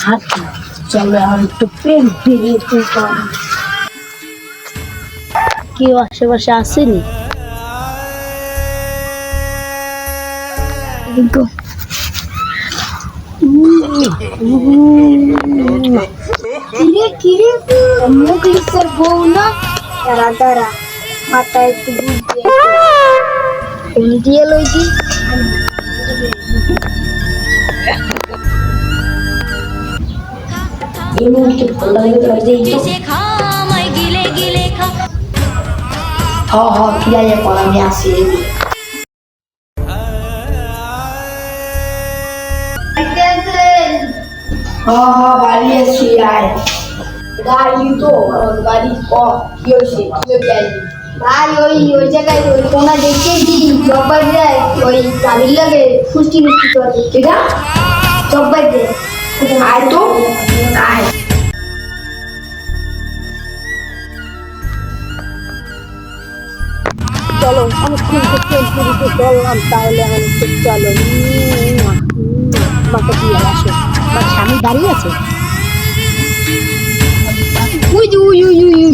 আচ্ছা চলো এখন একটু প্রেম ফিরিয়ে তুলতাম। কেউ আশেপাশে আসেনি? কিরে কিরে মুখলিসের বউ না? দাঁড়া দাঁড়া, মাথায় একটু বুঝিয়ে ফোন দিয়ে লইছি। এই মুহূর্তে ভালো লাগে তো কিরাইয়া পর আমি আসি। বাড়ি আসি আয় গাড়ি তো গাড়ি কি হয়েছে কি ভাই ওই জায়গায় ওই কোনা দেখেছি জব্বার যায় ওই গাড়ির লাগে ফুষ্টি মিষ্টি করে ঠিক আছে জব্বার যায়। আয় তো আয়। চলো অনেকক্ষণ পুরীতে চললাম, তাহলে আমি চলো মাকে দিয়ে আসো। আমার স্বামী দাঁড়িয়ে আছে। We we we we